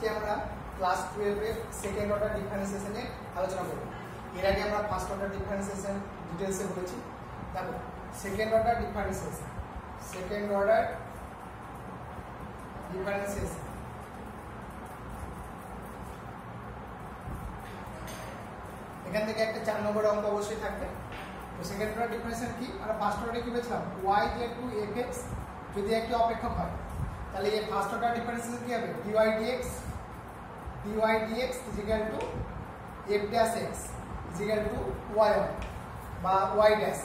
আজকে আমরা ক্লাস 12 এর সেকেন্ড অর্ডার ডিফারেন্সিয়েশনের আলোচনা করব। এর আগে আমরা ফার্স্ট অর্ডার ডিফারেন্সিয়েশন ডিটেইলসে বলেছি। দেখো সেকেন্ড অর্ডার ডিফারেন্সিয়েশন এখান থেকে একটা 4 নম্বর অঙ্ক অবশ্যই থাকবে। তো সেকেন্ড অর্ডার ডিফারেন্সিয়েশন কি? আমরা ফার্স্ট অর্ডারে কি বলেছিলাম, y টু fx যদি একটি অপেক্ষক হয় তাহলে এই ফার্স্ট অর্ডার ডিফারেন্সিয়েশন কি হবে, dy dx is equal to f dash x is equal to y1 বা y dash।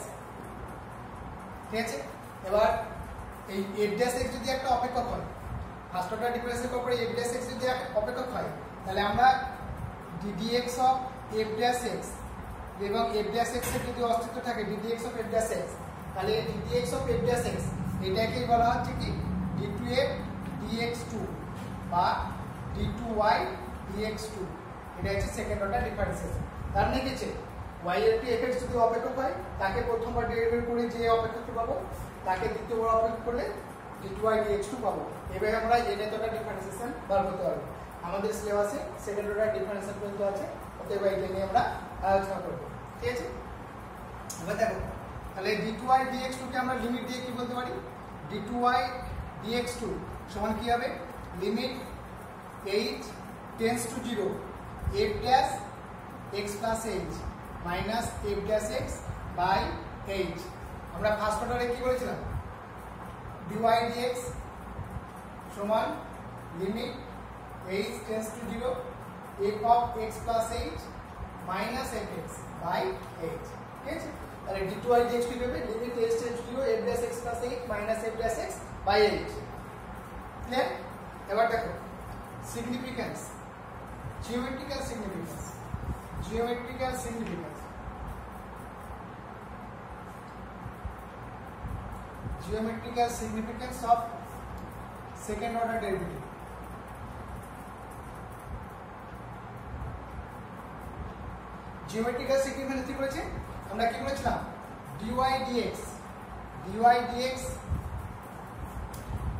ঠিক আছে, এবার এই f dash x যদি একটা অপেক্ষক হয়, ফার্স্ট অর্ডার ডিফারেন্সিয়েশন করার পরে f dash x যদি একটা অপেক্ষক হয় তাহলে আমরা ddx of f dash x এবং f dash x এর যদি অস্তিত্ব থাকে ddx of f dash x, তাহলে ddx of f dash x এটাকেই বলা হচ্ছে কি d2f dx2 বা d2y dx2। এটা হচ্ছে সেকেন্ড অর্ডার ডিফারেন্সিয়েশন। তার মানে কি হচ্ছে y এর কি fx যদি অপেক্ষক হয় তাকে প্রথমবার ডেরিভেটিভ করে যে অপেক্ষকটি পাবো তাকে দ্বিতীয়বার অপেক্ষক করলে d2y dx2 পাবো। এবারে আমরা nth অর্ডার ডিফারেন্সিয়েশন বার করতে পারবো। আমাদের সিলেবাসে সেকেন্ড অর্ডার ডিফারেন্সিয়েশন পর্যন্ত আছে, অতএব এটা নিয়ে আমরা আলোচনা করব। ঠিক আছে, এবার দেখো তাহলে d2y dx2 কে আমরা লিমিট দিয়ে কি বলতে পারি, d2y dx2 সমান কি হবে, limit h tends to 0 f dash x plus h minus f dash x by h। আমরা ফার্স্ট অর্ডারে কি বলেছিলাম, dy dx সমান limit h tends to 0 f of x plus h minus fx by h। ঠিক আছে, তাহলে d2y dx কি হবে, limit h tends to 0 f dash x plus h minus f dash x by h। Clear? এবার দেখো significance, geometrical significance of second order derivative. Geometrical significance কি বলেছে, আমরা কি বলেছিলাম, dy dx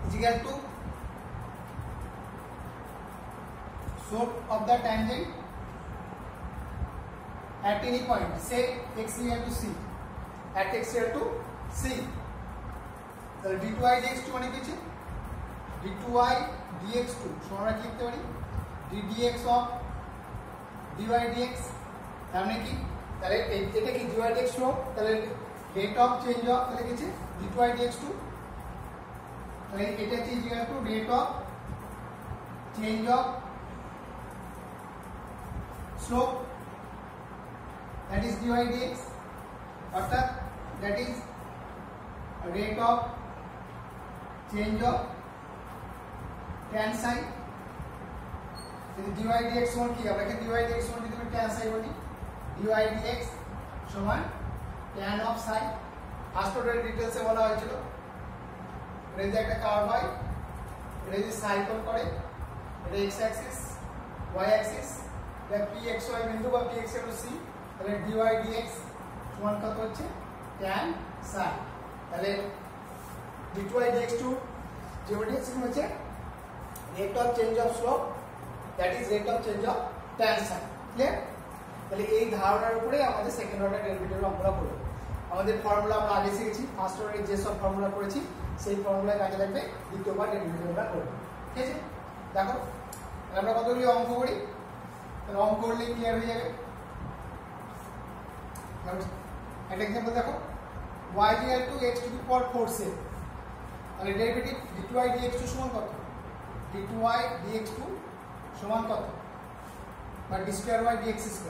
is equal to slope of the tangent at any point, say x equal to c, at x equal to c। তাহলে d2y dx2 মানে কি, d2y dx2 সমান আমরা কি লিখতে পারি, ddx of dy dx। তার মানে কি, তাহলে এটা কি dy dx2, তাহলে রেট অফ চেঞ্জ অফ তাহলে কি d2y dx2, তাহলে এটা কি equal to rate of change of slope, that is dy dx, অর্থাৎ that is rate of change of tan psi। যদি dy dx সমান কি, আমরা কি dy dx সমান যদি tan psi বলি, dy dx সমান tan of psi। First order ডিটেইলসে বলা হয়েছিল এটা যে একটা কার্ভ হয়, এটা যে সাইকেল করে, এটা x Axis y Axis, pxy বিন্দু বা px equal to c, তাহলে dy dx সমান কত হচ্ছে tan psi। তাহলে d2y dx2 জিওমেট্রিক সিস্টেম হচ্ছে rate of change of slope, that is rate of change of tan psi। Clear? তাহলে এই ধারণার উপরে আমাদের সেকেন্ড অর্ডার ডেরিভেটিভ আমরা করব। আমাদের ফর্মুলা আমরা আগে শিখেছি, ফার্স্ট অর্ডারে যে সব ফর্মুলা করেছি সেই ফর্মুলায় কাজে লাগবে, দ্বিতীয়বার ডেরিভেটিভ আমরা করব। ঠিক আছে, দেখো আমরা কতগুলি অঙ্ক করি, অঙ্ক করলে ক্লিয়ার হয়ে যাবে। একটা এক্সাম্পল দেখো, y equal to x to the power 4c, তাহলে ডেরিভেটিভ d2y dx2 সমান কত, d2y dx2 সমান কত, বা d2y dx2।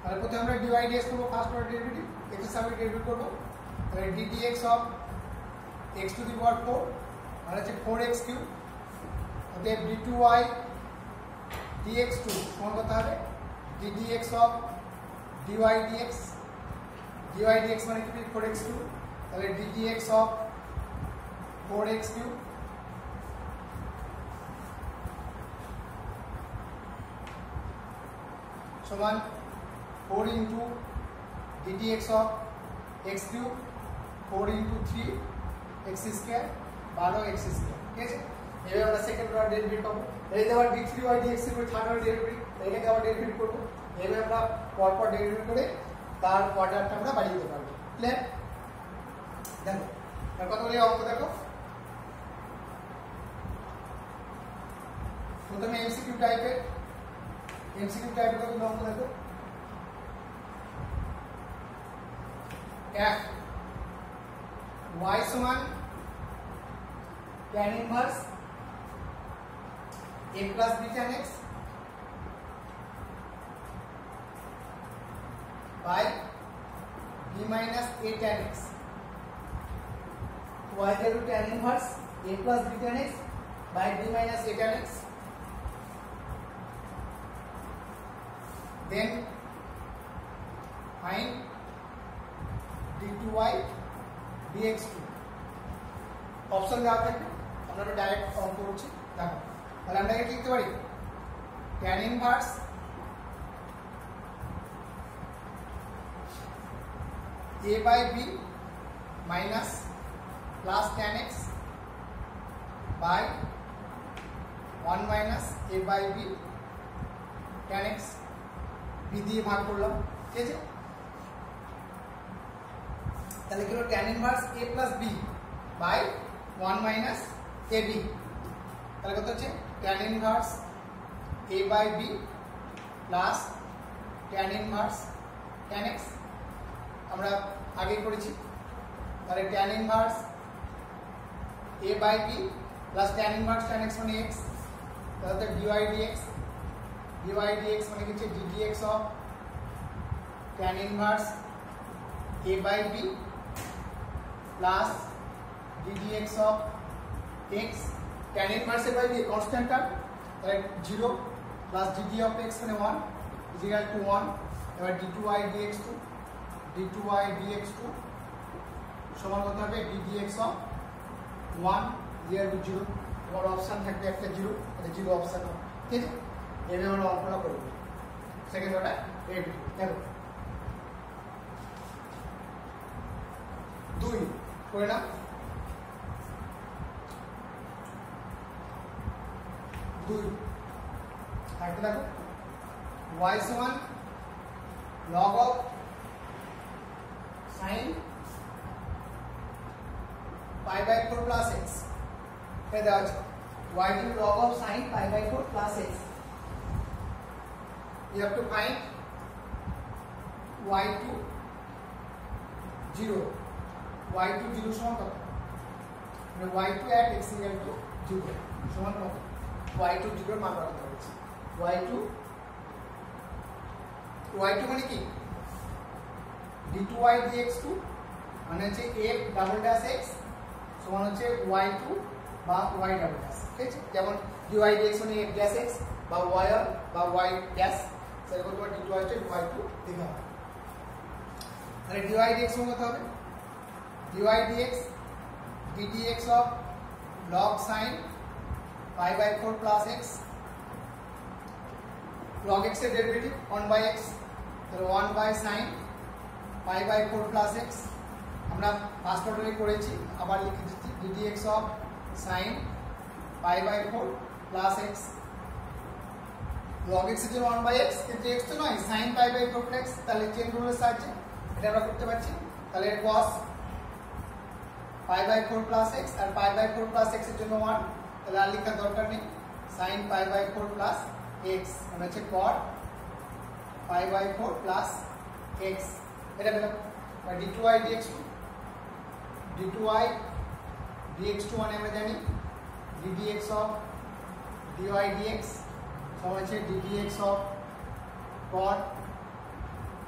তাহলে প্রথমে আমরা dy dx করব, ফার্স্ট অর্ডার ডেরিভেটিভ, x এর সামনে ডেরিভেটিভ করব, তাহলে ddx of x to the power 4 মানে হচ্ছে 4x3, অতএব d2y dx2 সমান কত হবে, ddx of dy dx মানে কি 4x3, তাহলে ddx of 4x3 সমান 4 into ddx of x3 4 into 3 x square 12 x square। ঠিক আছে, এভাবে আমরা সেকেন্ড অর্ডার ডেরিভেটিভ পাবো। এই যে আবার d3y dx এর উপরে থার্ড অর্ডার ডেরিভেটিভ, এটাকে আবার ডেরিভেটিভ করব। এভাবে আমরা পরপর ডেরিভেটিভ করে তার অর্ডারটা আমরা বাড়িয়ে দিতে পারবো। ক্লিয়ার? দেখো আর কতগুলি অঙ্ক দেখো। প্রথমে এমসিকিউ টাইপের কতগুলো অঙ্ক দেখো। এক y সমান tan inverse a plus b tan x by b minus a tan x, y equal to tan inverse a plus b tan x by b minus a tan x. Then find d2y dx2. Option দেওয়া থাকবে, আমরা direct অঙ্ক করছি। দেখো তাহলে আমরা এটা লিখতে পারি tan inverse a by b minus plus tan x by 1 minus a by b tan x, b দিয়ে ভাগ করলাম। ঠিক আছে, তাহলে কি হলো tan inverse a plus b by 1 minus a b, তাহলে কত হচ্ছে tan inverse a by b plus tan inverse tan x, আমরা আগে করেছি। তাহলে tan inverse a by b plus tan inverse tan x মানে x, তাহলে dy dx মানে কি হচ্ছে ddx of tan inverse a by b plus ddx of x, tan inverse a by b constant term, তাহলে 0 plus dd of x মানে 1 is equal to 1। এবার d2y dx2 সমান কত হবে ddx of 1 equal to 0। তোমার option থাকবে একটা 0, এটা 0 অপশন। ঠিক আছে, এভাবে আমরা অঙ্কটা করব। সেকেন্ড ওটা রেডি। দেখো 2 করে না, 2 থাকবে। দেখো y সমান log of sin pi by 4 plus x, এটা দেওয়া আছে y to log of sin pi by 4 plus x, you have to find y to 0 সমান কত, মানে y to at x equal to 0 সমান কত, y to 0 এর মান বার করতে হচ্ছে। y to মানে কি d2y dx2 মানে হচ্ছে a ডাবল ড্যাশ x সমান হচ্ছে y2 বা y ডাবল ড্যাশ। ঠিক আছে, যেমন dy dx মানে a ড্যাশ x বা y বা y ড্যাশ, সেরকম তোমার d2 হচ্ছে y2 লেখা হবে। তাহলে dy dx সমান কত হবে, dy dx ddx of log sin pi by 4 plus x, log x এর ডেরিভেটিভ 1 by x, তাহলে 1 by sin pi by 4 plus x, আমরা ফার্স্ট অর্ডারে করেছি, আবার লিখে দিচ্ছি ddx of sin pi by 4 plus x, log x এর জন্য 1 by x, কিন্তু x তো নয় sin pi by 4 plus x, তাহলে চেন রুলের সাহায্যে এটা আমরা করতে পারছি। তাহলে cos pi by 4 plus x R pi by 4 plus x এর জন্য 1, তাহলে আর লেখার দরকার নেই, sin pi by 4 plus x মানে হচ্ছে cot pi by 4 plus x, এটা পেলাম। d2y dx2 মানে আমরা জানি ddx of dy dx সমান হচ্ছে ddx of cot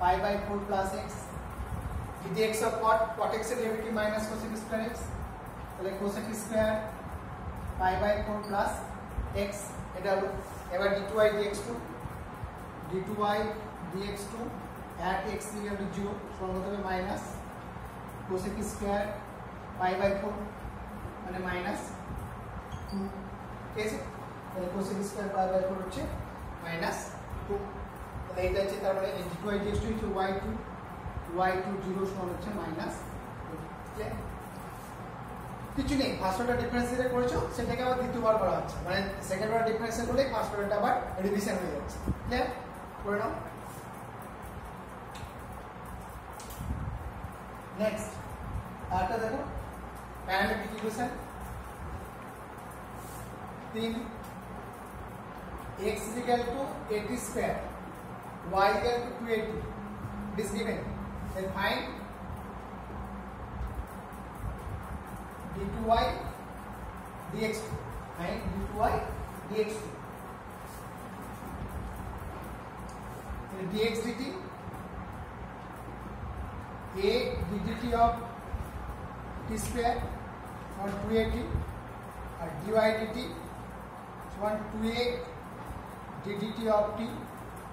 pi by 4 plus x, ddx of cot x এর derivative minus cosec square x, তাহলে cosec square pi by 4 plus x, এটা হলো। এবার d2y dx2 at x equal to 0 সমান হবে minus cosec square pi by 4 মানে minus 2। ঠিক আছে, তাহলে cosec স্কয়ার pi by 4 হচ্ছে মাইনাস 2, তাহলে এটা হচ্ছে তার মানে d2y dx2 হচ্ছে y2 0 সমান হচ্ছে মাইনাস 2। কিছু নেই, ফার্স্ট অর্ডার ডিফারেন্সিয়েট করেছো সেটাকে আবার দ্বিতীয়বার করা হচ্ছে, মানে সেকেন্ড অর্ডার ডিফারেন্সিয়েট করলে ফার্স্ট অর্ডারটা আবার রিভিশন হয়ে যাচ্ছে। ক্লিয়ার? করে নাও। নেক্সট আরেকটা দেখো, parametric equation 3 x is equal to 80 square, y is equal to 280. It is given. Then find d2y dx2. Find d2y dx2. In dx dt, a dt of t square on 280 और dy dt সমান 2a dt of t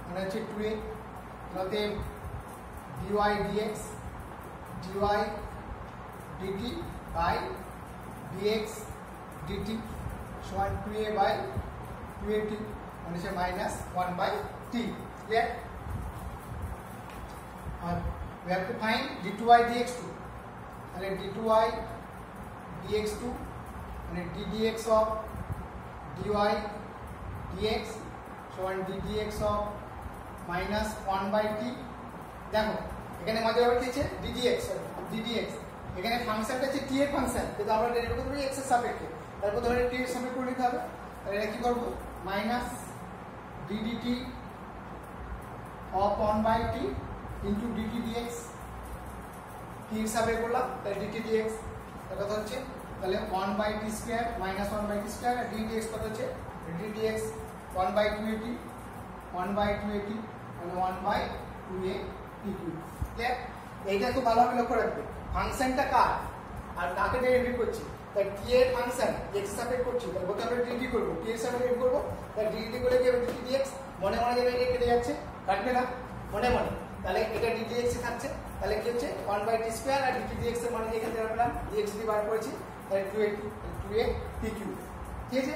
মানে হচ্ছে 2a, অতএব dy dx dy dt by dx dt সমান 2a by 2at মানে হচ্ছে minus 1 by t। Clear? আর we have to find d2y dx2, তাহলে d2y dx2 মানে ddx of dy dx সমান ddx of minus 1 by t। দেখো এখানে মজা ব্যাপার কি আছে, ddx এখানে ফাংশনটা হচ্ছে t এর ফাংশন, কিন্তু আমরা ডেরিভেটিভ করব x এর সাপেক্ষে, তারপর ধরে t এর সাপেক্ষে করে নিতে হবে। তাহলে এটা কি করব, minus ddt of 1 by t into dt dx, t এর সাপেক্ষে করলাম তাহলে dt dx এর কথা হচ্ছে তাহলে 1 by t square minus 1 by t square আর dt dx কত হচ্ছে dt dx 1 by 280 1 by 280 মানে 1 by 2a t cube। Clear? এইটা খুব ভালোভাবে লক্ষ্য রাখবে, ফাংশনটা কার আর কাকে ডেরিভেটিভ করছি। তাই t এর ফাংশন x এর সাপেক্ষে করছি, তাহলে বলতে আমরা dt করব, t এর সাপেক্ষে ডেরিভেটিভ করব, তাই dt করে কি হবে dt dx, মনে মনে যাবে এটা কেটে যাচ্ছে, কাটবে না মনে মনে, তাহলে এটা dt dx এ থাকছে, তাহলে কি হচ্ছে 1 by t স্কয়ার আর dt dx এর মানে এখানে দেওয়া পেলাম dx দিয়ে বার করেছি, তাহলে 2a t cube। ঠিক আছে?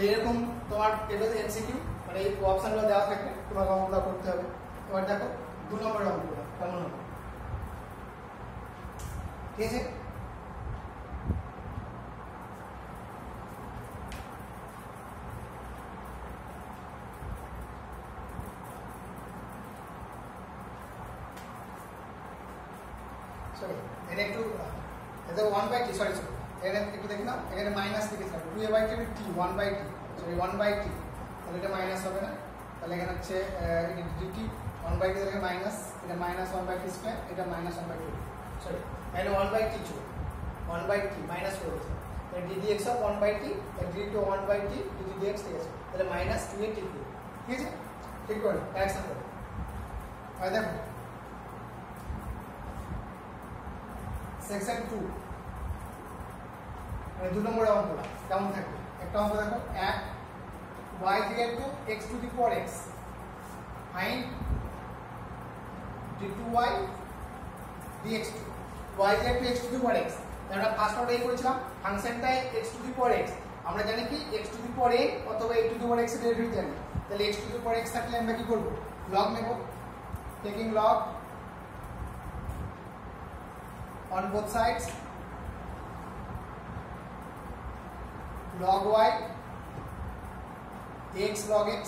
এরকম তোমার এটা এমসিকিউ মানে এই অপশনগুলো দেওয়া থাকবে, তোমাকে অঙ্কটা করতে হবে। এবার দেখো 2 নম্বরের অঙ্কটা কেমন হবে। ঠিক আছে? সরি এখানে একটু এটা 1 বাই t সরি এখানে একটু দেখে নাও, এখানে মাইনাস লিখেছিলাম 2a by t 1 by t sorry 1 by t, তাহলে এটা মাইনাস হবে না, তাহলে এখানে হচ্ছে এটা dt 1 বাই t এর মাইনাস, এটা মাইনাস 1 বাই t স্কয়ার, এটা মাইনাস 1 বাই t সরি এখানে 1 বাই t ছিল 1 বাই t মাইনাস করে দিয়েছে, তাহলে ddx অফ 1 বাই t তাহলে dt 1 by t dt dx ঠিক আছে, তাহলে মাইনাস 2a t কিউব। ঠিক আছে? ঠিক করে কারেকশন করো। আর দেখো সেকশন 2 মানে 2 নম্বরের অঙ্কটা কেমন থাকবে। একটা অঙ্ক দেখো, এক y equal to x to the power x, find d2y dx2, y equal to x to the power x, আমরা ফার্স্ট অর্ডারে করেছিলাম ফাংশনটাই x to the power x, আমরা জানি কি x to the power a অথবা a to the power x এর derivative জানি, তাহলে x to the power x থাকলে আমরা কি করব, log নেব, taking log on both sides, log y x log x,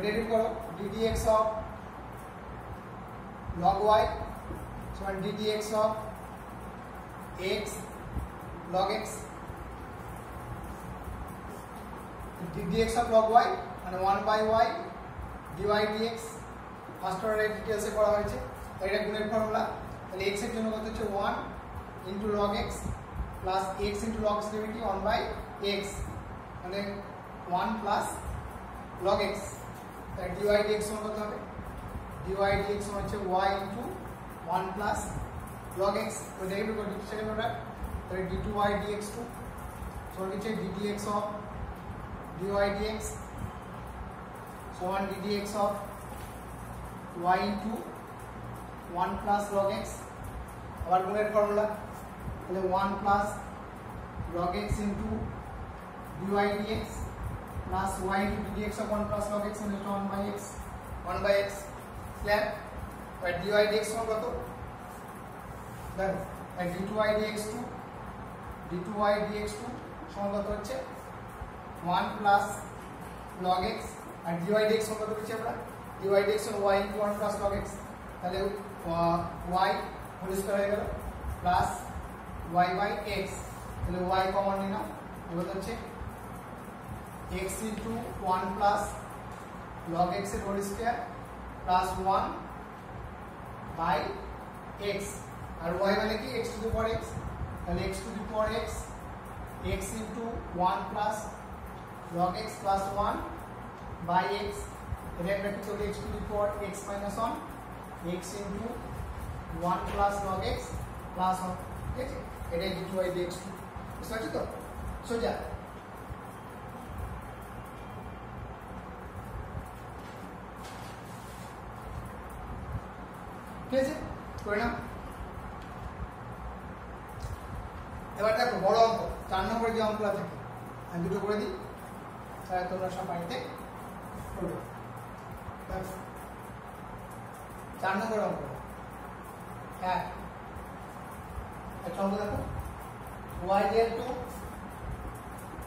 derivative করো ddx of log y সমান ddx of x log x, ddx of log y মানে 1 by y dy dx first অর্ডারের ডিটেইলসে করা হয়েছে, তাই এটা গুণের ফর্মুলা, তাহলে x এর জন্য কত হচ্ছে 1 into log x plus x into log x derivative 1 by x মানে 1 plus log x, তাই dy dx সমান কত হবে, dy dx সমান হচ্ছে y into 1 plus log x, তো ডেরিভেটিভ করতে সেকেন্ড অর্ডার, তাহলে d2y dx2 সমান হচ্ছে ddx of dy dx সমান ddx of y into 1 plus log x, আবার গুণের ফর্মুলা, তাহলে 1 plus log x into dy dx plus y into dx of 1 plus log x into 1 by x 1 by x। Clear? আর dy dx সমান কত দেখো, আর d2y dx2 d2y dx2 সমান কত হচ্ছে 1 প্লাস log x আর dy dx সমান কত হচ্ছে আমরা dy dx হলো y into 1 plus log x তাহলে y হোল স্কয়ার হয়ে গেল প্লাস y by x তাহলে y কমন নিয়ে নাও এবার হচ্ছে x into 1 plus log x এর whole square plus 1 by x আর y মানে কি x to the power x তাহলে x to the power x x into 1 plus log x plus 1 by x এটা bracket থেকে x to the power x minus 1 x into 1 plus log x plus 1 ঠিক আছে এটাই d2y dx2 বুঝতে পারছো তো সোজা ঠিক আছে করে নাও এবার দেখো বড় অঙ্ক 4 নম্বরে যে অঙ্কটা থাকে আমি দুটো করে দিই তাহলে তোমরা সব বাড়িতে করবে 4 নম্বর অঙ্ক হ্যাঁ একটা অঙ্ক দেখো y equal to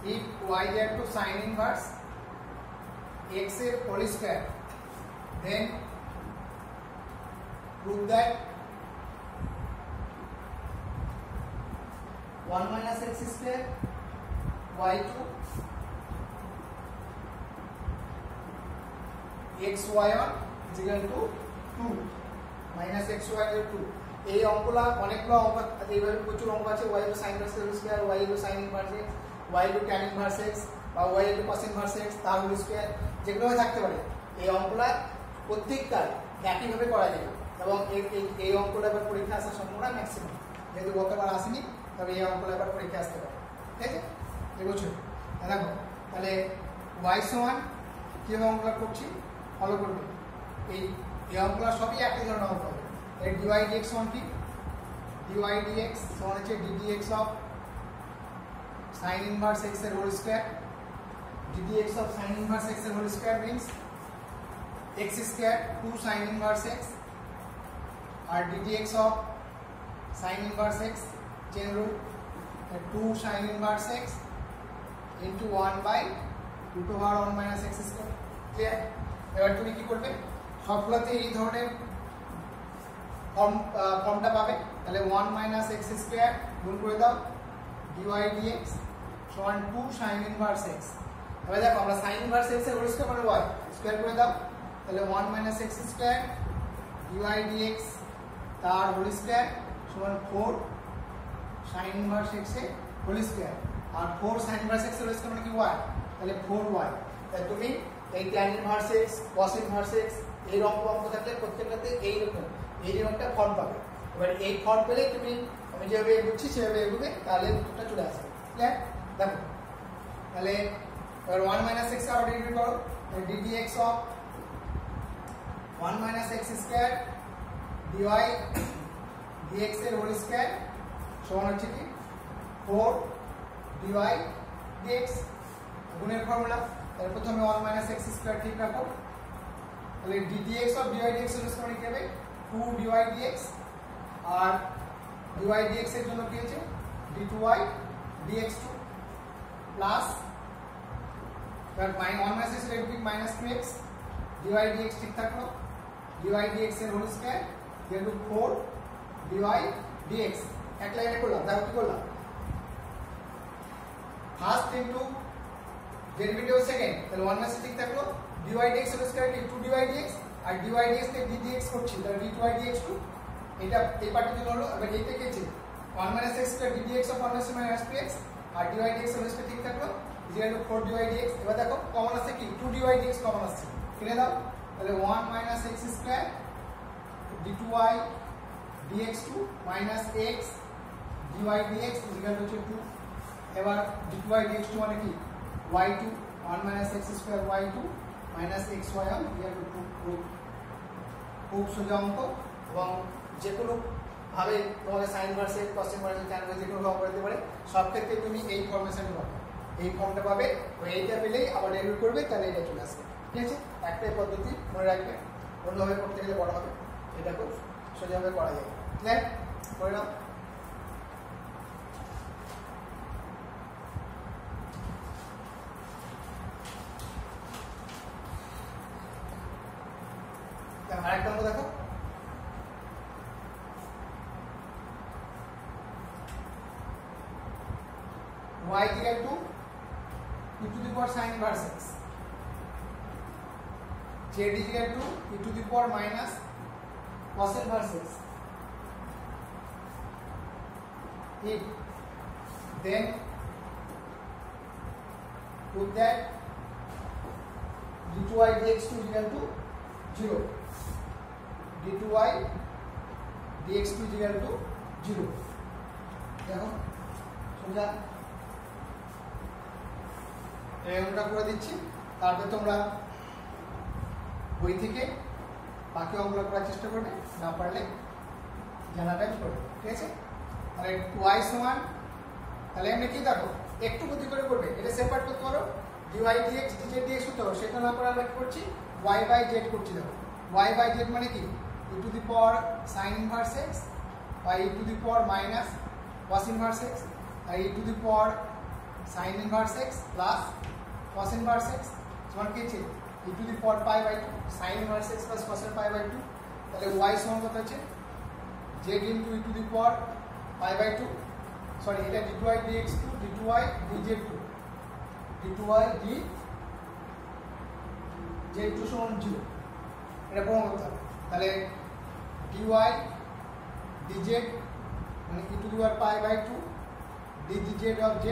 if y equal to sin inverse x এর whole square then prove that 1 minus x square y2 xy1 is equal to 2 minus xy is 2 এই অঙ্কগুলো অনেকগুলো অঙ্ক আছে এইভাবে প্রচুর অঙ্ক আছে y sin inverse x square y sin inverse x y tan inverse x বা y cos inverse x তার হোল স্কয়ার যেগুলো থাকতে পারে এই অঙ্কগুলো প্রত্যেকটা একই ভাবে করা যায় এবং এই অঙ্কটা এবার পরীক্ষা আসার সম্ভাবনা ম্যাক্সিমাম যেহেতু গতবার আসেনি তবে এই অঙ্কটা এবার পরীক্ষা আসতে পারে ঠিক আছে এই বছর দেখো তাহলে y সমান কি অঙ্কটা করছি ফলো করবে এই অঙ্কগুলো সবই একই ধরনের অঙ্ক হবে এই dy dx সমান কি dy dx সমান হচ্ছে ddx of sin inverse x এর whole square ddx of sin inverse x এর whole square means x square 2 sin inverse x और ddx of sin inverse x chain rule 2 sin inverse x into 1 by root over 1 minus x square clear এবার তুমি কি করবে সবগুলোতে এই ধরনের ফর্মটা পাবে তাহলে 1 minus x square গুণ করে দাও dy dx সমান 2 sin inverse x এবার দেখো আমরা sin inverse x এর হোল স্কয়ার মানে y স্কয়ার করে দাও তাহলে 1 minus x square dy dx তার হোল স্কয়ার সমান 4 sin inverse x এর হোল স্কয়ার আর 4 sin inverse x এর হোল স্কয়ার মানে কি y তাহলে 4y তাহলে তুমি এই tan inverse x cos inverse x এই রকম অঙ্ক থাকলে প্রত্যেকটাতে এই রকম একটা ফর্ম পাবে এবার এই ফর্ম পেলে তুমি আমি যেভাবে বুঝছি সেভাবে এগোবে তাহলে উত্তরটা চলে আসবে ক্লিয়ার দেখো তাহলে এবার 1 minus x আবার ডিভাইড করো ddx of 1 minus x square dy dx এর হোল স্কয়ার সমান হচ্ছে কি 4 dy dx গুণের ফর্মুলা তাহলে প্রথমে 1 minus x square ঠিক রাখো তাহলে ddx of dy dx এর সমান কি হবে 2 dy dx আর dy dx এর জন্য কি হচ্ছে d2y dx2 প্লাস এবার 1 minus x এর minus 2x dy dx ঠিক থাকলো dy dx এর whole square equal to 4 dy dx এক লাইনে করলাম দেখো কি করলাম ফার্স্ট ইনটু ডেরিভেটিভ সেকেন্ড তাহলে 1 মাইনাস ঠিক থাকলো dy dx এর স্কয়ার কি 2 dy dx আর dy dx কে ddx করছি তাহলে d2y dx2 এটা এই পার্টিকুলার হলো এবার এইটা কি আছে 1 মাইনাস x square ddx of 1 minus 2x আর dy dx এর স্কয়ার ঠিক থাকলো ইকুয়াল টু 4 dy dx এবার দেখো কমন আছে কি 2 dy dx কমন আছে কিনে দাও তাহলে 1 মাইনাস x square d2y dx2 minus x dy dx equal to 2 এবার d2y dx2 মানে কি y2 1 minus x square y2 minus xy1 equal to 2 খুব সোজা অঙ্ক এবং যে কোনো ভাবে তোমাদের sin inverse cos inverse tan inverse যে কোনো ভাবে করতে পারে সব ক্ষেত্রে তুমি এই ফরমেশনে পাবে এই ফর্মটা পাবে ওই এইটা পেলেই আবার ডেরিভেট করবে তাহলে এটা চলে আসবে ঠিক আছে একটাই পদ্ধতি মনে রাখবে অন্যভাবে করতে গেলে বড় হবে এটা খুব সোজাভাবে করা যায় ক্লিয়ার করে নাও অঙ্ক দেখো, y equal to e to the power sin inverse x, z equal to e to the power minus cos inverse x. If then prove that d2y dx2 is equal to 0, d2y dx2 is equal to 0. দেখো সোজা এই অঙ্কটা করে দিচ্ছি, তারপর তোমরা বই থেকে বাকি অঙ্কগুলো করার চেষ্টা করবে, না পারলে জানাটাই করবে, ঠিক আছে? তাহলে y সমান, তাহলে এমনি কি দেখো একটু বুদ্ধি করে করবে, এটা সেপারেট করতে পারো, dy dx dz dx করতে পারো, সেটা না করে আমরা কি করছি y বাই z করছি। দেখো y বাই z মানে কি e to the power sin inverse x বা e to the power minus cos inverse x আর e to the power sin inverse x plus cos inverse x সমান কি আছে e to the power pi by 2 sin inverse x plus cos এর পাই by 2। তাহলে y সমান কত আছে z into e to the power pi by 2, sorry এটা d2y dx2 d2y dz2 d2y dz2 সমান 0, এটা প্রমাণ করতে হবে। তাহলে dy dz মানে e to the power pi by 2 dz of z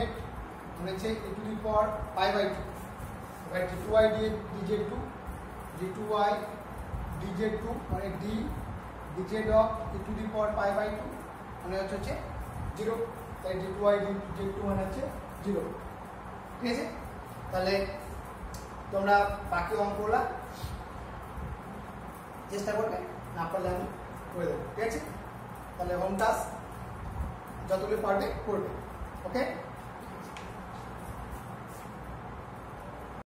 মানে হচ্ছে e to the power pi by 2, এবার d2y dz2 d2y dz2 মানে d dz of e to the power pi by 2 মানে হচ্ছে 0, তাই d2y dz2 মানে হচ্ছে 0, ঠিক আছে? তাহলে তোমরা বাকি অঙ্কগুলো চেষ্টা করবে, না পারলে আমি করে দেবো, ঠিক আছে? তাহলে হোম টাস্ক যতগুলো পারবে করবে, ওকে?